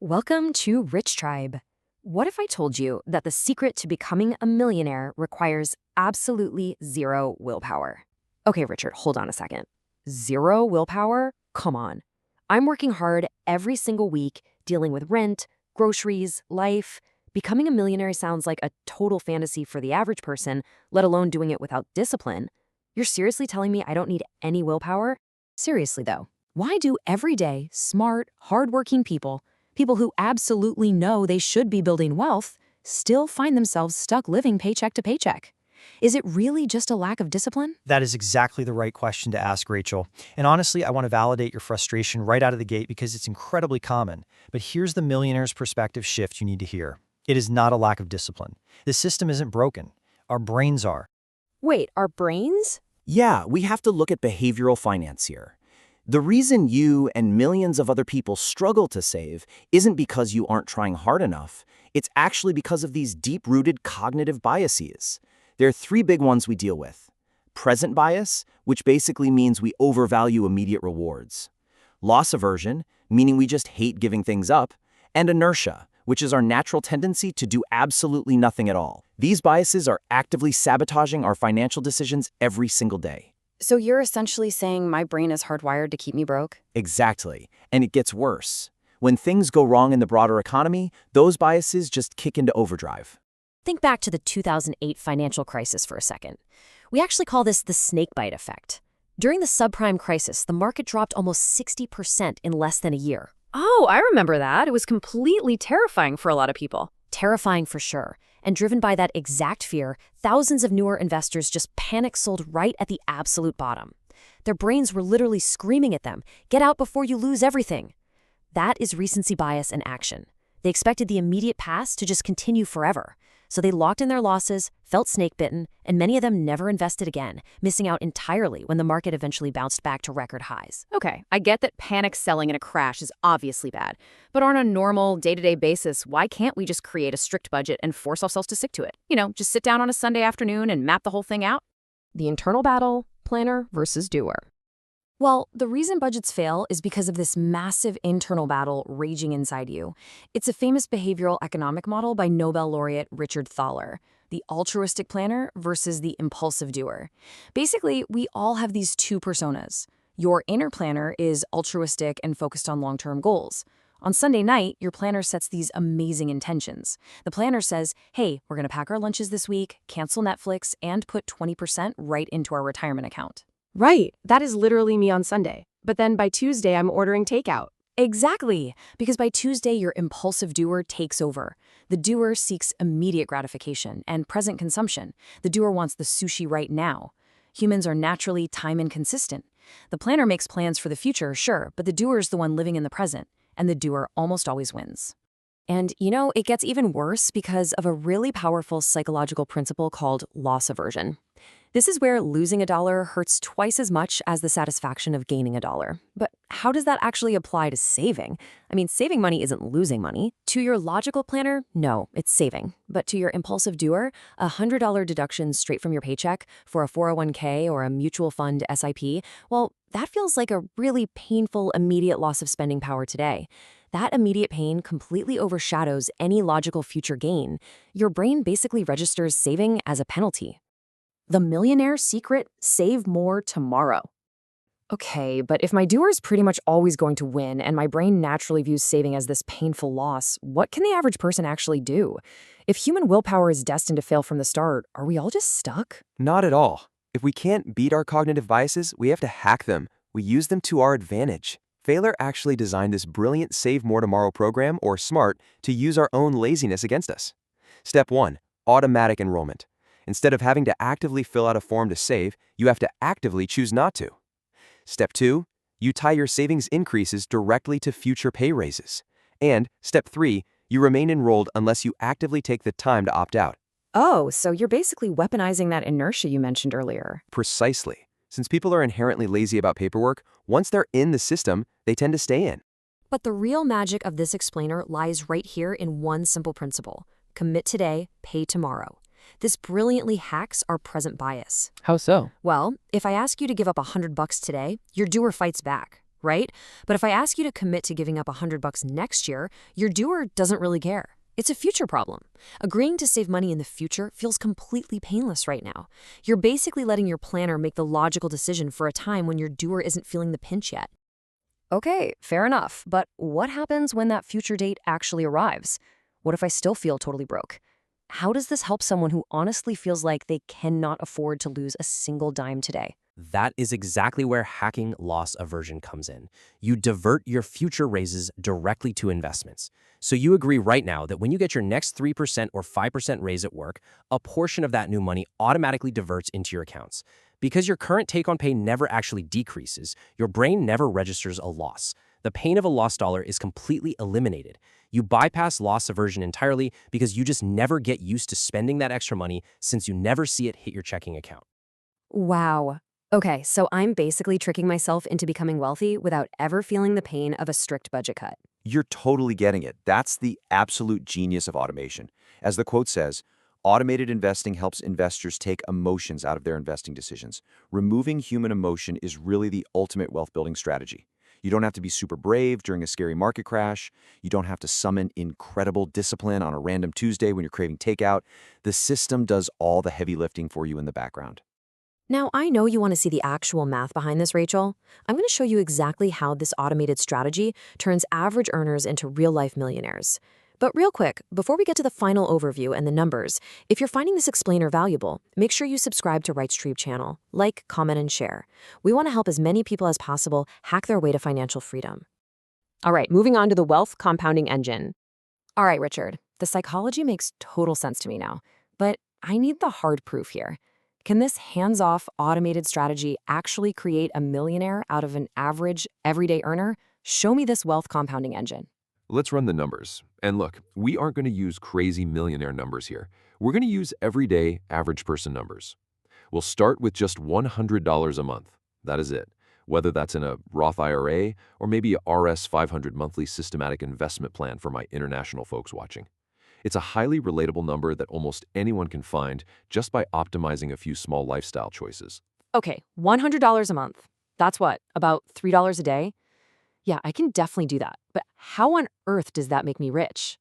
Welcome to Rich Tribe. What if I told you that the secret to becoming a millionaire requires absolutely zero willpower? Okay, Richard, hold on a second. Zero willpower? Come on. I'm working hard every single week, dealing with rent, groceries, life. Becoming a millionaire sounds like a total fantasy for the average person, let alone doing it without discipline. You're seriously telling me I don't need any willpower? Seriously, though, why do everyday, smart, hardworking people who absolutely know they should be building wealth, still find themselves stuck living paycheck to paycheck? Is it really just a lack of discipline? That is exactly the right question to ask, Rachel. And honestly, I want to validate your frustration right out of the gate because it's incredibly common. But here's the millionaire's perspective shift you need to hear. It is not a lack of discipline. The system isn't broken. Our brains are. Wait, our brains? Yeah, we have to look at behavioral finance here. The reason you and millions of other people struggle to save isn't because you aren't trying hard enough. It's actually because of these deep-rooted cognitive biases. There are three big ones we deal with. Present bias, which basically means we overvalue immediate rewards. Loss aversion, meaning we just hate giving things up. And inertia, which is our natural tendency to do absolutely nothing at all. These biases are actively sabotaging our financial decisions every single day. So you're essentially saying my brain is hardwired to keep me broke? Exactly. And it gets worse. When things go wrong in the broader economy, those biases just kick into overdrive. Think back to the 2008 financial crisis for a second. We actually call this the snakebite effect. During the subprime crisis, the market dropped almost 60% in less than a year. Oh, I remember that. It was completely terrifying for a lot of people. Terrifying for sure. And driven by that exact fear, thousands of newer investors just panic sold right at the absolute bottom. Their brains were literally screaming at them, "Get out before you lose everything." That is recency bias in action. They expected the immediate pass to just continue forever. So they locked in their losses, felt snake-bitten, and many of them never invested again, missing out entirely when the market eventually bounced back to record highs. Okay, I get that panic selling in a crash is obviously bad. But on a normal, day-to-day basis, why can't we just create a strict budget and force ourselves to stick to it? Just sit down on a Sunday afternoon and map the whole thing out? The internal battle, planner versus doer. Well, the reason budgets fail is because of this massive internal battle raging inside you. It's a famous behavioral economic model by Nobel laureate Richard Thaler, the altruistic planner versus the impulsive doer. Basically, we all have these two personas. Your inner planner is altruistic and focused on long-term goals. On Sunday night, your planner sets these amazing intentions. The planner says, hey, we're going to pack our lunches this week, cancel Netflix, and put 20% right into our retirement account. Right, that is literally me on Sunday. But then by Tuesday, I'm ordering takeout. Exactly, because by Tuesday, your impulsive doer takes over. The doer seeks immediate gratification and present consumption. The doer wants the sushi right now. Humans are naturally time inconsistent. The planner makes plans for the future, sure, but the doer is the one living in the present, and the doer almost always wins. And it gets even worse because of a really powerful psychological principle called loss aversion. This is where losing a dollar hurts twice as much as the satisfaction of gaining a dollar. But how does that actually apply to saving? Saving money isn't losing money. To your logical planner, no, it's saving. But to your impulsive doer, a $100 deduction straight from your paycheck for a 401k or a mutual fund SIP, well, that feels like a really painful, immediate loss of spending power today. That immediate pain completely overshadows any logical future gain. Your brain basically registers saving as a penalty. The millionaire secret: save more tomorrow. Okay, but if my doer is pretty much always going to win and my brain naturally views saving as this painful loss, what can the average person actually do? If human willpower is destined to fail from the start, are we all just stuck? Not at all. If we can't beat our cognitive biases, we have to hack them. We use them to our advantage. Thaler actually designed this brilliant Save More Tomorrow program, or SMART, to use our own laziness against us. Step 1. Automatic enrollment. Instead of having to actively fill out a form to save, you have to actively choose not to. Step 2. You tie your savings increases directly to future pay raises. And Step 3. You remain enrolled unless you actively take the time to opt out. Oh, so you're basically weaponizing that inertia you mentioned earlier. Precisely. Since people are inherently lazy about paperwork, once they're in the system, they tend to stay in. But the real magic of this explainer lies right here in one simple principle: commit today, pay tomorrow. This brilliantly hacks our present bias. How so? Well, if I ask you to give up $100 today, your doer fights back. right? But if I ask you to commit to giving up $100 next year, your doer doesn't really care. It's a future problem. Agreeing to save money in the future feels completely painless right now. You're basically letting your planner make the logical decision for a time when your doer isn't feeling the pinch yet. Okay, fair enough. But what happens when that future date actually arrives? What if I still feel totally broke? How does this help someone who honestly feels like they cannot afford to lose a single dime today? That is exactly where hacking loss aversion comes in. You divert your future raises directly to investments. So you agree right now that when you get your next 3% or 5% raise at work, a portion of that new money automatically diverts into your accounts. Because your current take-on-pay never actually decreases, your brain never registers a loss. The pain of a lost dollar is completely eliminated. You bypass loss aversion entirely because you just never get used to spending that extra money since you never see it hit your checking account. Wow. Okay, so I'm basically tricking myself into becoming wealthy without ever feeling the pain of a strict budget cut. You're totally getting it. That's the absolute genius of automation. As the quote says, automated investing helps investors take emotions out of their investing decisions. Removing human emotion is really the ultimate wealth building strategy. You don't have to be super brave during a scary market crash. You don't have to summon incredible discipline on a random Tuesday when you're craving takeout. The system does all the heavy lifting for you in the background. Now, I know you want to see the actual math behind this, Rachel. I'm going to show you exactly how this automated strategy turns average earners into real-life millionaires. But real quick, before we get to the final overview and the numbers, if you're finding this explainer valuable, make sure you subscribe to Rightstream channel, like, comment, and share. We want to help as many people as possible hack their way to financial freedom. All right, moving on to the wealth compounding engine. All right, Richard, the psychology makes total sense to me now, but I need the hard proof here. Can this hands-off automated strategy actually create a millionaire out of an average, everyday earner? Show me this wealth compounding engine. Let's run the numbers. And look, we aren't going to use crazy millionaire numbers here. We're going to use everyday average person numbers. We'll start with just $100 a month. That is it. Whether that's in a Roth IRA or maybe a RS 500 monthly systematic investment plan for my international folks watching. It's a highly relatable number that almost anyone can find just by optimizing a few small lifestyle choices. Okay, $100 a month. That's what, about $3 a day? Yeah, I can definitely do that. But how on earth does that make me rich?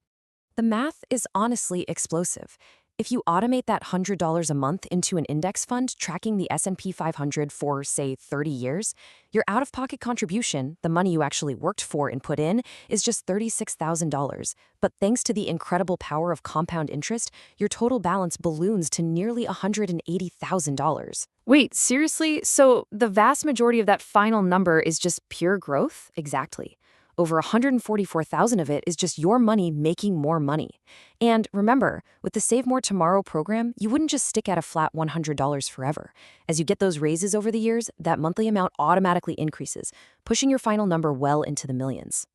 The math is honestly explosive. If you automate that $100 a month into an index fund tracking the S&P 500 for, say, 30 years, your out-of-pocket contribution, the money you actually worked for and put in, is just $36,000. But thanks to the incredible power of compound interest, your total balance balloons to nearly $180,000. Wait, seriously? So the vast majority of that final number is just pure growth? Exactly. Over 144,000 of it is just your money making more money. And remember, with the Save More Tomorrow program, you wouldn't just stick at a flat $100 forever. As you get those raises over the years, that monthly amount automatically increases, pushing your final number well into the millions.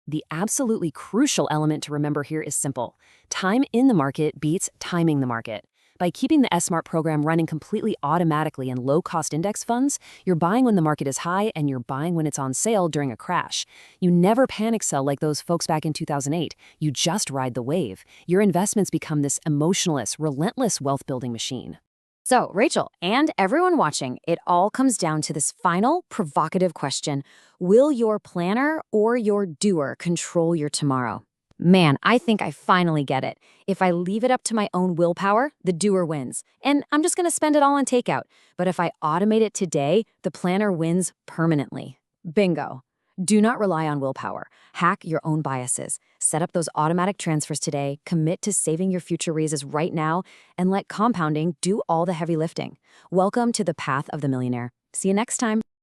The absolutely crucial element to remember here is simple. Time in the market beats timing the market. By keeping the S-Smart program running completely automatically in low-cost index funds, you're buying when the market is high and you're buying when it's on sale during a crash. You never panic sell like those folks back in 2008. You just ride the wave. Your investments become this emotionless, relentless wealth-building machine. So, Rachel, and everyone watching, it all comes down to this final, provocative question. Will your planner or your doer control your tomorrow? Man, I think I finally get it. If I leave it up to my own willpower, the doer wins. And I'm just going to spend it all on takeout. But if I automate it today, the planner wins permanently. Bingo. Do not rely on willpower. Hack your own biases. Set up those automatic transfers today, commit to saving your future raises right now, and let compounding do all the heavy lifting. Welcome to the path of the millionaire. See you next time.